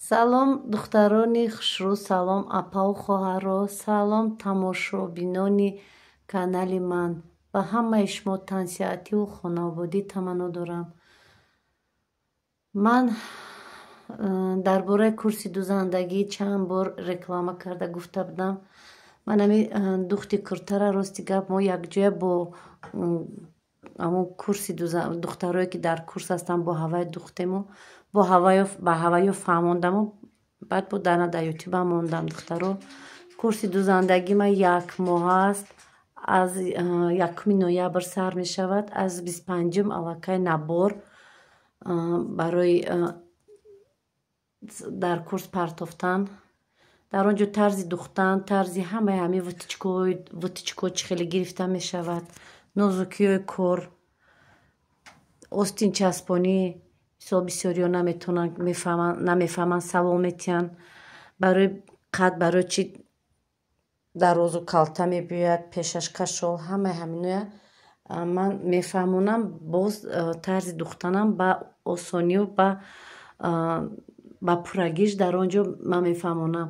Салом духтарони хушрӯ, салом апау хоҳаро, салом тамошобинони канали ман. Ба ҳамаи шумо тансиҳативу хонаводӣ таманно дорам. Ман дар бораи курси дузандагӣ чанд бор реклама карда гуфта будам. Ман ҳами духти куртара рости гап мо якҷоя бо ҳамон курси духтарое ки дар курс ҳастанд бо ҳавай духтему ба ҳаваё фаҳмондаму баъд бо дана дар ютюба мондам духтаро. Курси дузандагӣ ман 1 моҳ аст. Аз 1 ноябр сар мешавад. Аз 25 аллакай набор барои дар курс партофтан. Дар он ҷо тарзи духтан, тарзи ҳамаи ҳамин вутичко чӣ хеле гирифта мешавад, нозукиҳои кор, остин часпонӣ. Мисол бисёриҳо намефаҳманд савол метиҳанд барои қад барои чӣ дарозу калта мебиёяд, пешаш кашол, ҳамаи ҳаминоя ман мефаҳмонам. Боз тарзи духтанам ба осонию ба пуррагиш дар он ҷо ман мефаҳмонам.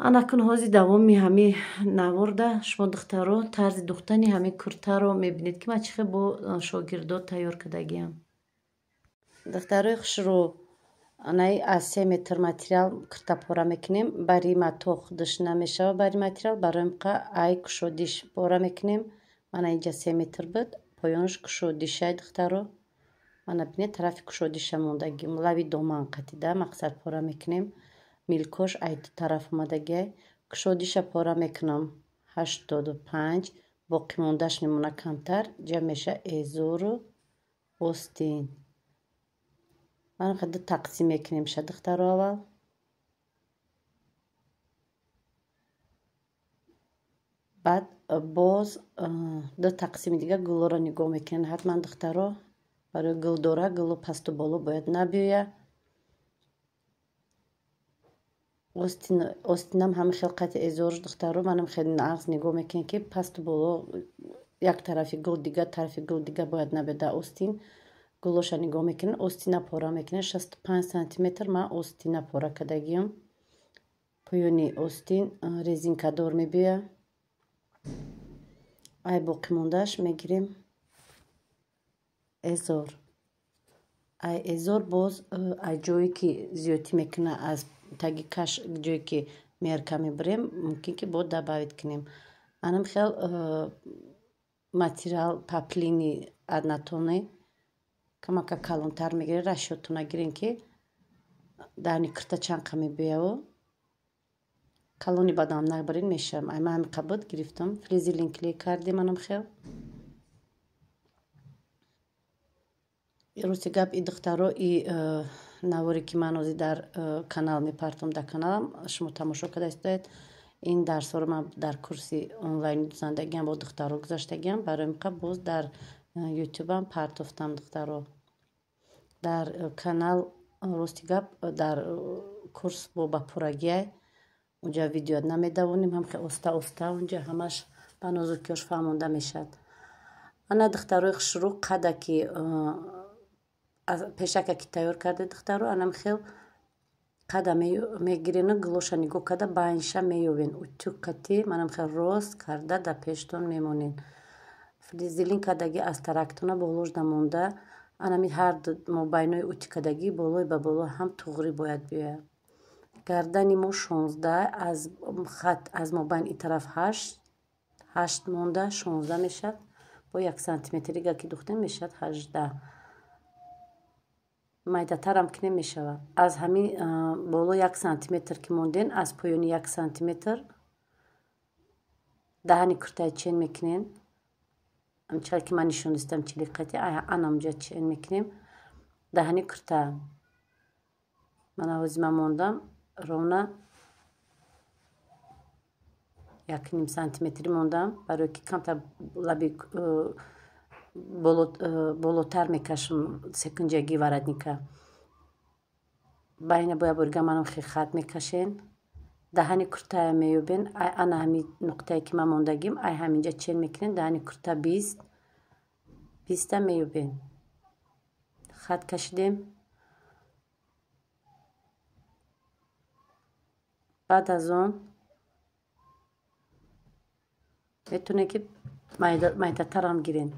Анакун ҳозир давоми ҳамин наворда шумо духтаро тарзи духтани ҳамин куртаро мебинед ки ман чӣ хел бо шогирдо тайёр кардагиам. Духтарои хушрӯ, аз 3 метр материал курта пора мекунем. Бари матоқ душ намешава. Бари материал барои ай кушодиш пора мекунем. Мана инҷа 3 метр буд. Поёнаш кушодишай духтаро. Мана бинед тарафи кушодиша мондагӣ. лави доман қатида мақсад пора мекунем. Милкош ай ду тараф омадагиай. Кушодиша пора мекунам 85. боқӣ мондаш мемона камтар. ҷа меша 1000 остин. ман ду тақсим мекунем ша духтаро аввал. баъд боз ду тақсими дига гуллоро нигоҳ мекунем. ҳатман духтаро барои гулдора гулу пасту боло бояд набиёя. остинам ҳамин хел қати 1000 духтаро. манам хеле нағз нигоҳ мекунем ки пасту боло як тарафи гул дига тарафи гул дига бояд набиёда остин. гулоша нигоҳ мекунем. остина пора мекунем 65 сантиметр. ман остина пора кардагиам. поёни остин резинкадор мебиёя. ай боқӣ мондаш мегирем 1000. ай 1000 боз ай ҷое ки зиёдӣ мекуна аз таги каш ҷое ки мерка мебарем мумкин ки бо дабавит кунем. анам хел материал паплини аднатоне камака калонтар мегирем. расчётона гирем ки даҳни курта чанқа мебиёяу калони бадам набарен мешавам. ай ман ҳамин қабуд гирифтам. фрезелин клей кардем. манам хел рости гап и духтаро и наворе ки ман ҳозир дар канал мепартом дар каналам шумо тамошо карда истоед. ин дарсҳоро ман дар курси онлайни дузандагиам бо духтаро гузаштагиам. барои миқа боз дар ютюбам партофтам духтаро. дар канал рости гап дар курс бо ба пуррагиай унҷа видео намедавонем. ҳам хел оста оста унҷа ҳамаш ба нозукиёш фаҳмонда мешавад. ана духтарои хушрӯ қада ки пешака ки тайёр карда духтаро анам хел қада мегирена гулоша нигоҳ карда байнша меёвен утюгкати манам хел рост карда дар пештон мемонен. фрезелин кардаги аз тарактона боложда монда анами ҳар ду мобайнои утюгкардагӣ болой ба боло ҳам туғри бояд биёяд. гардани мо 16 аз мобайн и тараф 8 монда 16 мешад. бо 1 сантиметрига ки духтем мешад 18. майдатарам кинем мешавад. аз ҳамин боло 1 сантиметр ки монден аз поёни 1 сантиметр даҳани куртаи чен мекунем. амчал ки ман нишон дистам чилиқати анамҷа чен мекунем. даҳани курта ман ҳозир ман мондам ровна 1 сантиметри мондам. барои ки камтар лаби болотар мекашам секунҷаги варатника. байна боя бурга манам хел хат мекашен. даҳани куртая меёбен. ай ана ҳамин нуқтае ки ман мондагим ай ҳаминҷа чен мекунем. даҳани курта 20 меёбен. хат кашидем. بعد از اون میتونه که майдатар هم гирен.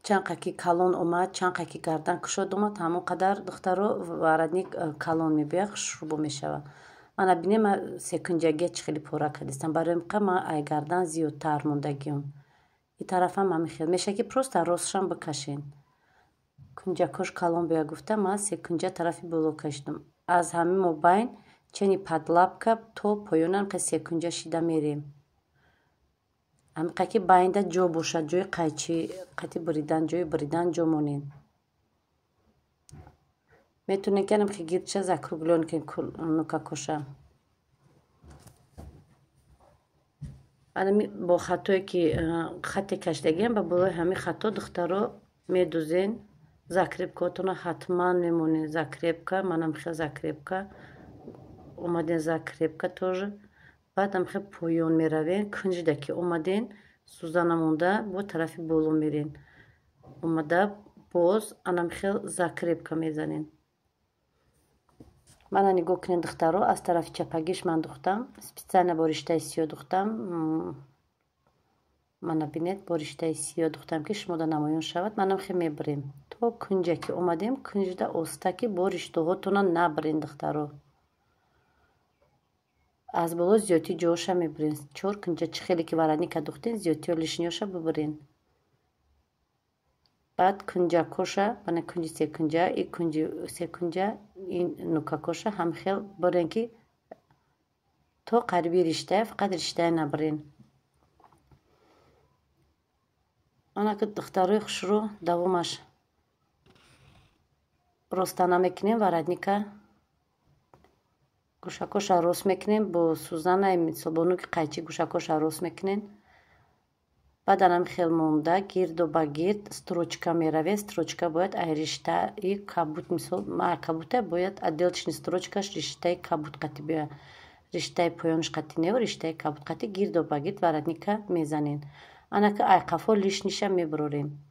چند که کلون اومد، چند که گردن کشود اومد، همون قدر دخترو وارد کلون میبیه شروع میشود. من بینیم سکنجگی خیلی پورا کردستم برای که ما ای گردن زیادتر موندگیم. این طرف هم میخواد میشه که پروست راستشان بکشین. کنجا کش کلون بیا گفتم من سکنجه طرفی بلو کشیدم. از همین مبین چنی پدلابکا تو پایونم که سکنجه شیده میریم. که باینده جو باشد جوی قطی بریدن جو مونین. میتونه کنم که گیر چه زکروگلون که نوکا کشه. با خطایی که خطی کشیدگیم با بلوی همین خطا دخترو میدوزین. زکریبکا تونه حتما میمونه. زکریبکا منم خیلی زکریبکا اومدین زکریبکا توش. بعدم خیلی پایون میروین. کنجده که اومدین سوزانه مونده با طرفی بولو میرین. اومده باز انم خیلی زکریبکا میزنین. من نگاه کنین دخترو از طرف چپگیش من دختم. سپیڅانه با رشته سیاه دختم. من بینید با رشته سیاه دختم که شما دا نمایان شود. منم خیلی میبریم. تو کنجه که اومدیم کنجده اوسته با رشته ها تونه نبرین دخترو. از بالا زیادی جوشه میبرین. چور کنجه چه خیلی که وردنی که دختین زیادی و لشنیاشه ببرین. بعد کنجه کشه بنا کنجه سه کنجه این کنجه سه کنجه این نوکا کشه هم خیلی برین که تو قریبی رشته فقط رشته نبرین. آنها که دختروی خوش رو دوامش راستانه میکنیم وردنی که گوشکاش راست میکنیم با سوزانه مثل بانو که قیچی گوشکاش راست میکنیم. بعد هم خیلی مونده گرد و با گرد ستروچکا میروه. ستروچکا باید ای رشته ای کبوت مثل ما کبوته باید ادلچنی ستروچکاش رشته کبوت قطی بیاید. رشته پایانش قطی نیو رشته کبوت قطی گرد و با گرد وردنی که میزنین. آنها که ای قفا لیشنیشه میبروریم.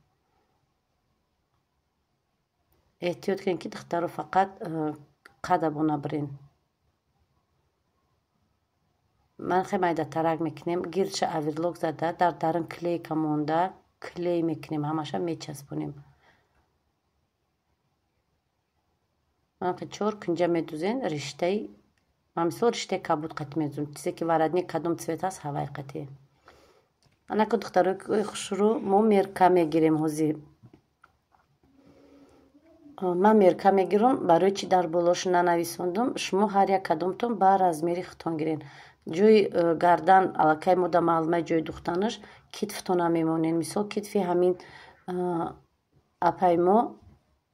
احتیاط کنین که دخترو فقط قدبو نبرین. من خیلی مایده ترک میکنیم. گیرش اویرلوک زده در درن کلی که مونده کلی میکنیم. همشه میچسبونیم. من خیلی چور کنجه میدوزین رشته من مثل رشته کبود قطع میدوزیم. چیزی که وردنی کدوم چویت هست هوای قطعی. انا که دختروی خوش رو ما میرکه میگیریم هزی. من میرکه میگیرم برای چی در بلاش ننویسوندم. شما هر یک کدومتون بر از میری خطان گیرین. جوی گردن علاقه مودا معلومه جوی دختانش کتفتون میمونین. مثل کتفی همین اپای ما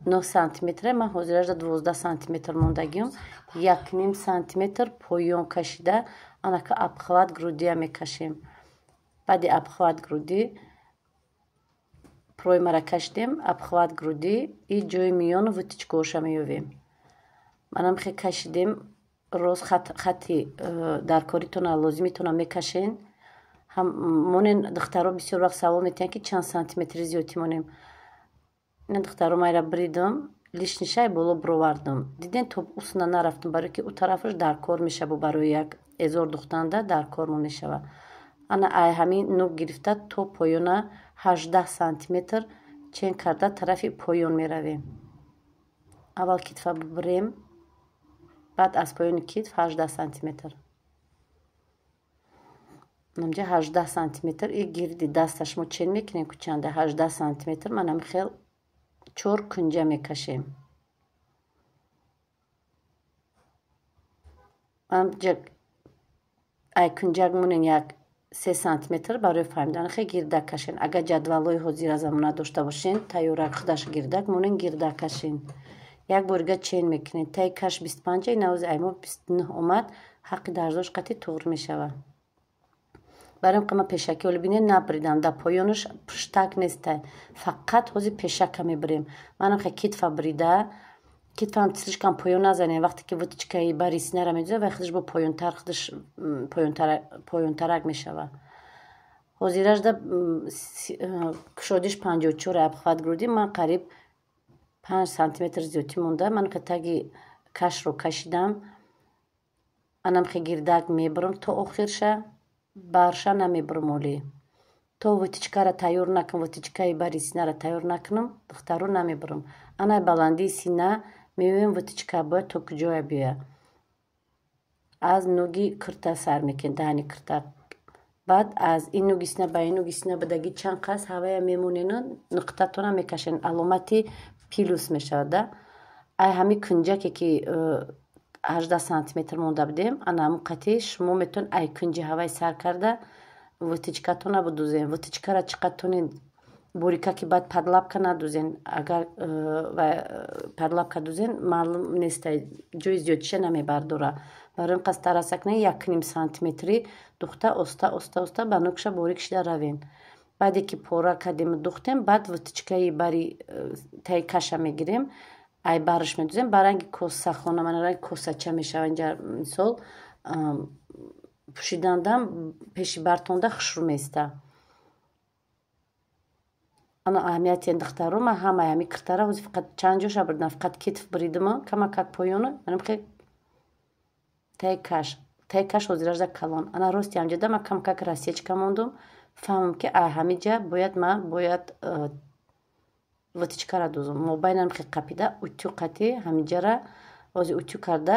9 سانتیمتره. من حضورش دا 12 سانتیمتر موندگیم. 1.5 سانتیمتر پایون کشیده. آنها که ابخوات گرودی میکشیم. بعد ابخوات گرودی پروی مرا کشیدیم. ابخوات گرودی ای جوی میان و ویتیچکوشه میویم. منم خیلی کشیدیم. روز خطی در کاریتون لازمیتون میکشین. هم مونین دخترو بسیار وقت سوال میتین که چند سانتیمتری زیادی مونیم. این دخترو مایرا بریدم لیشنیشه بالا برووردم. دیدین توپ اصلا نرفتم برای که او طرفش در کار میشه برای یک ازور دختنده در کار میشه. انا ای همین نوک گرفته تو پایونه 18 سانتیمتر چین کرده طرفی پایون میرویم. اول کتفه ببریم. بعد از پایون کتف 18 سانتیمتر. نمجه 18 سانتیمتر ای گیردی دستش مو چین میکنیم که چنده 18 سانتیمتر منم خیلی چور کنجه میکشیم. ای کنجه مونین یک 3 سانتیمتر برای فهمیدن خیلی گیردک کشین. اگر جدولای حضیر از امونه داشته باشین تایورک خودش گیردک مونین گیردک کشین. یک برگه چین میکنین تای کش 25 نوز ایمو 29 اومد حقی درزاش قطعی طور میشوه. برای که من پیشکی ولی بینید نبریدم در پایانش پشتک نیسته فقط حوزی پیشک میبریم. منم خیلی کتفه بریده کتفه هم تیسرش کم پایان نزنیم. وقتی که وطیچکایی بری سینه را میدوزه و خودش با پایانتر خودش پایانترک میشوه. حوزیرش در کشادیش 54 ابخوات گرودی من قریب 5 سانتیمتر زیادی مونده. من که تگی کش رو کشیدم анам хе гирдак мебарам то охирша барша намебарам олӣ то вутичкара тайёр накунам, вутичкаи бари синара тайёр накунам, духтаро намебарам. Ана баландии сина мебинем вутичка бояд то куҷоя биёя. Аз нӯги кирта сар мекунем, даҳани кирта. Баъд аз ин нӯги сина ба ин нӯги сина бадагӣ чанд қаст ҳавая мемонена, нуқтатона мекашен, аломати плюс мешавад. Ай ҳами кунҷаке ки 18 сантиметр монда будем, ана ҳамун қати шумо метавонед ай кунҷи ҳаваи сар карда вутичкатона будузен. Вутичкара чӣ қадр тонед борика ки баъд падлапка надузен. Агар падлапка дузен маълум нест, ҷои зиёдиша намебардора. Барои ин қаст тарасакне 1 сантиметри духта оста ба нӯкша борик шида равен. Баъде ки пора кардем духтем, баъд вутичкаи бари таи каша мегирем, ай бараш медузем, ба ранги косахона, мана ранги косача мешава. Инҷа мисол пӯшидандам пеши бартонда хушрӯ места. ана аҳамияти ин духтаро ман ҳамаи ҳами киртара ҳозир фақат чанд ҷоша бурдам, фақат китф буридима, камакак поёна, манам хе таи каш ҳозир ажда калон. Ана рости ҳамҷода ман камакак рассечка мондум, фаҳмам ки ҳамиҷа ман бояд вутичкара дузам. Мобайнам хе қапида утю қати ҳамиҷара ҳозир утю карда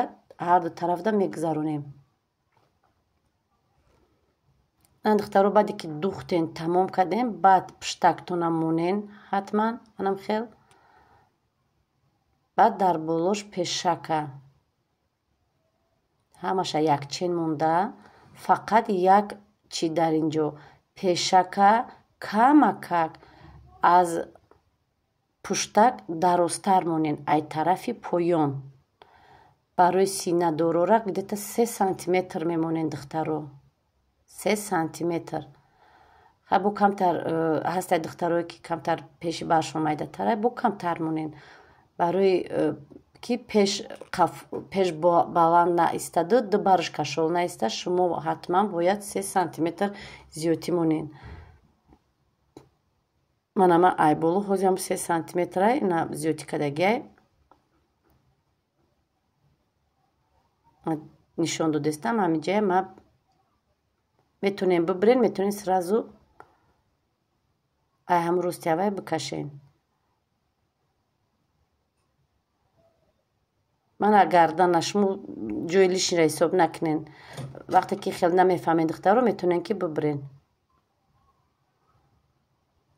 ҳарду тарафда мегузаронем. ан духтаро баъде ки духтен тамом кардем, баъд пуштактона монен ҳатман, анам хел. Баъд дар болош пешака ҳамаша якчен монда, фақат як чӣ дар инҷо пешака камакак аз пуштак дарозтар монен, ай тарафи поён. Барои синадорора где-то 3 сантиметр мемонен духтаро. 3 сантиметр. Бо камтар ҳастад духтарое ки камтар пеши баршон майдатара, бо камтар монен. Барои ки пеш баланд наистоду ду барш кашол наиста, шумо ҳатман бояд 3 сантиметр зиёдтӣ монен. Манама ай боло ҳозирам 3 сантиметрай на зиёдтӣ кардагиай нишон додестам. ҳамиҷае ма метонем бибирен, метонем сразу ай ҳамун рости ҳавай бикашен. мана гардана шумо ҷои лишнира ҳисоб накунен. вақте ки хел намефаҳмед духтаро метонен ки бибирен.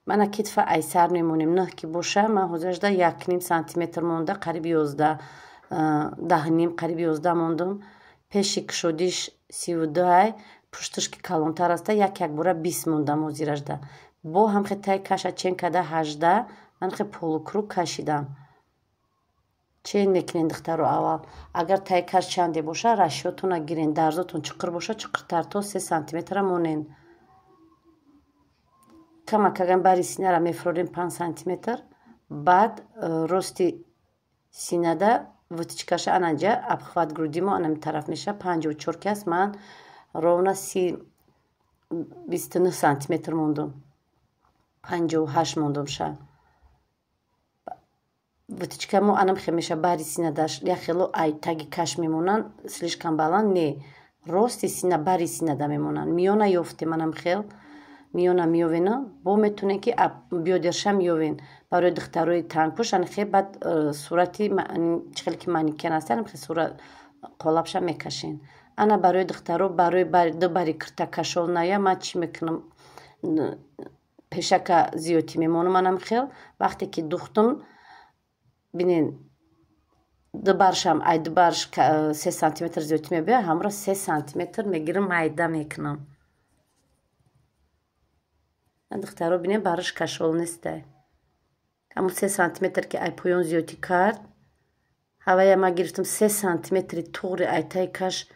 мана китфа ай сар мемонем, нӯҳ ки боша, ман ҳозир ажда 1 сантиметр монда, қариби 11, 10 қариби 11 мондум. пеши кушодиш 32 ай, пушташ ки калонтар аста, як бора 20 мондам ҳозир ажда. бо ҳамхе таи каша чен карда 18, ман хе полукруг кашидам. чен мекунен духтаро аввал. агар таи каш чанде боша, рашиётона гирен, дарзотон чуқур боша, чуқуртар то 3 сантиметра монен. камакагам бари синара мефурорем 5 сантиметр. баъд рости синада вутичкаша анаҷа обхват груди мо анами тараф меша 54 ки аст, ман ровна 29 сантиметр мондум, 58 мондум ша. вутичкамо анам хе меша бари синадаш яхело ай таги каш мемонан, слишком баланд не, рости сина бари синада мемонан. миёна ёфтем анам хел миёна миёвена, бо метонен ки биёдерша миёвен. барои духтарои тангпӯш анхе баъд сурати чӣ хеле ки манекен аст, анхе сурат қолабша мекашен. ана барои духтаро барои ду бари кирта кашол ная, ман чӣ мекунам, пешака зиёдтӣ мемонам анам хел. вақте ки духтум бинен ду баршам ай ду барш 3 сантиметр зиёдтӣ мебиёяд, ҳамра 3 сантиметр мегирам, майда мекунам. духтаро бинем бараш кашол нестай. ҳамун 3 сантиметр ки ай поён зиёдтӣ кард, ҳавая ман гирифтам 3 сантиметри туғри ай таи каш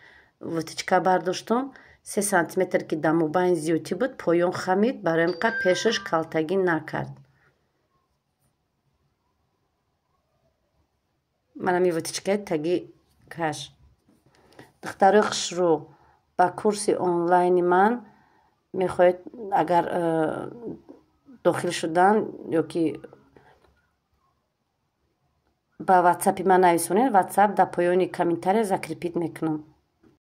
вутичка бардоштум. 3 сантиметр ки дар мобайн зиёдтӣ буд, поён хамид, барои ин қадр пешаш калтагӣ накард. манами вутичкаи таги каш. духтарои хушрӯ, ба курси онлайни ман мехоҳед агар дохил шудан ё ки ба ватсапи ман нависонед, ватсап дар поёни комментария закрепит мекунам.